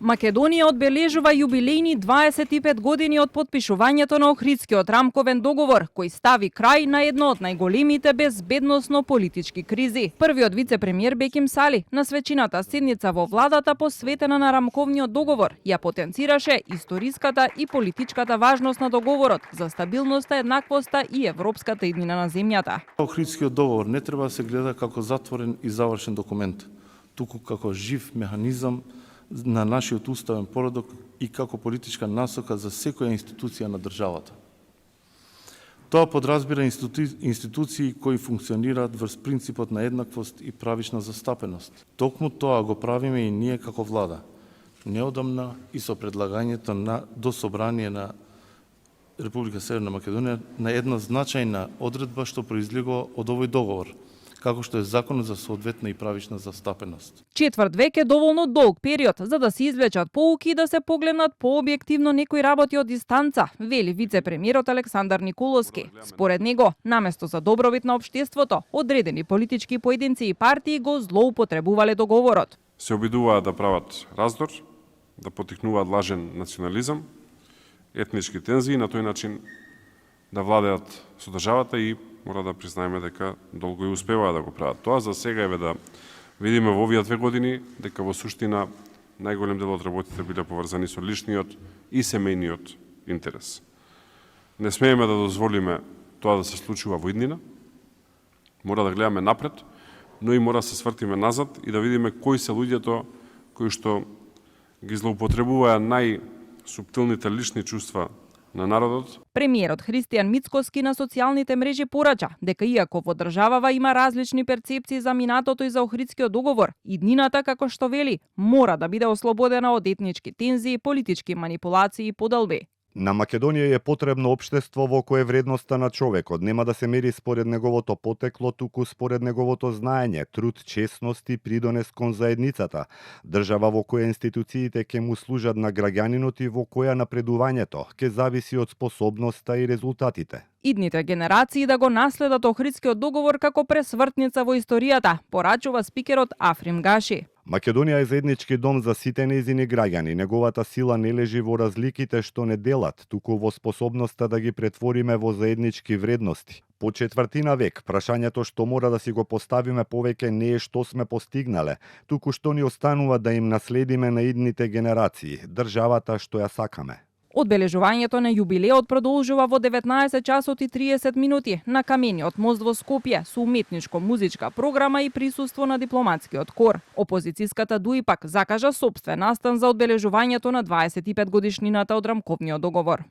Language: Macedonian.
Македонија одбележува јубилејни 25 години од потпишувањето на Охридскиот рамковен договор, кој стави крај на едно од најголемите безбедносно политички кризи. Првиот вице-премиер Беким Сали на свечината седница во владата посветена на рамковниот договор ја потенцираше историската и политичката важност на договорот за стабилноста, еднаквоста и европската иднина на земјата. Охридскиот договор не треба да се гледа како затворен и завршен документ, туку како жив механизам на нашиот уставен поредок и како политичка насока за секоја институција на државата. Тоа подразбира институции кои функционираат врз принципот на еднаквост и правична застапеност. Токму тоа го правиме и ние како влада. Неодамна и со предлагањето до собрание на Република Северна Македонија на една значајна одредба што произлегува од овој договор, како што е законот за соодветна и правична застапеност. Четврт век е доволно долг период за да се извлечат поуки и да се погледнат пообјективно некои работи од дистанца, вели вице-премиерот Александар Николовски. Според него, наместо за добровит на општеството, одредени политички поединци и партии го злоупотребувале договорот. Се обидуваат да прават раздор, да потикнуваат лажен национализам, етнички тензии, на тој начин да владеат со државата и мора да признаеме дека долго и успеваат да го прават. Тоа за сега е да видиме во овие 2 години дека во суштина најголем дел од работите биле поврзани со личниот и семејниот интерес. Не смееме да дозволиме тоа да се случува во иднина. Мора да гледаме напред, но и мора да се свртиме назад и да видиме кои се луѓето кои што ги злоупотребуваа најсуптилните лични чувства на народот. Премиерот Христијан Мицкоски на социјалните мрежи порача дека иако во државава има различни перцепции за минатото и за Охридскиот договор, иднината, како што вели, мора да биде ослободена од етнички тензии, политички манипулации и подалби. На Македонија е потребно општество во кое вредноста на човекот нема да се мери според неговото потекло, туку според неговото знаење, труд, честност и придонес кон заедницата. Држава во која институциите ќе му служат на граѓанинот и во која напредувањето ќе зависи од способноста и резултатите. Идните генерации да го наследат Охридскиот договор како пресвртница во историјата, порачува спикерот Африм Гаши. Македонија е заеднички дом за сите нејзини граѓани. Неговата сила не лежи во разликите што не делат, туку во способноста да ги претвориме во заеднички вредности. По четвртина век, прашањето што мора да си го поставиме повеќе не е што сме постигнале, туку што ни останува да им наследиме на идните генерации, државата што ја сакаме. Одбележувањето на јубилеот продолжува во 19 часот и 30 минути на камениот мост во Скопје со уметничко-музичка програма и присуство на дипломатскиот кор. Опозицијската ДУИ пак закажа сопствен настан за одбележувањето на 25 годишнината од рамковниот договор.